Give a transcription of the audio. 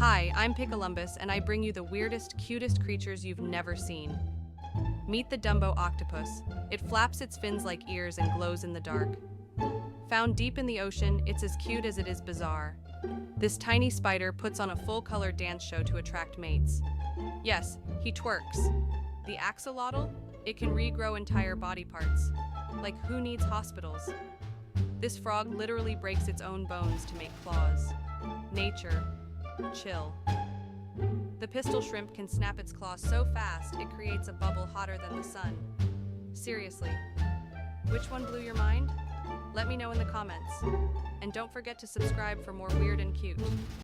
Hi, I'm Picolumbus, and I bring you the weirdest, cutest creatures you've never seen. Meet the Dumbo octopus. It flaps its fins like ears and glows in the dark. Found deep in the ocean, it's as cute as it is bizarre. This tiny spider puts on a full-color dance show to attract mates. Yes, he twerks. The axolotl? It can regrow entire body parts. Like, who needs hospitals? This frog literally breaks its own bones to make claws. Nature. Chill. The pistol shrimp can snap its claws so fast it creates a bubble hotter than the sun. Seriously, which one blew your mind? Let me know in the comments. And don't forget to subscribe for more weird and cute.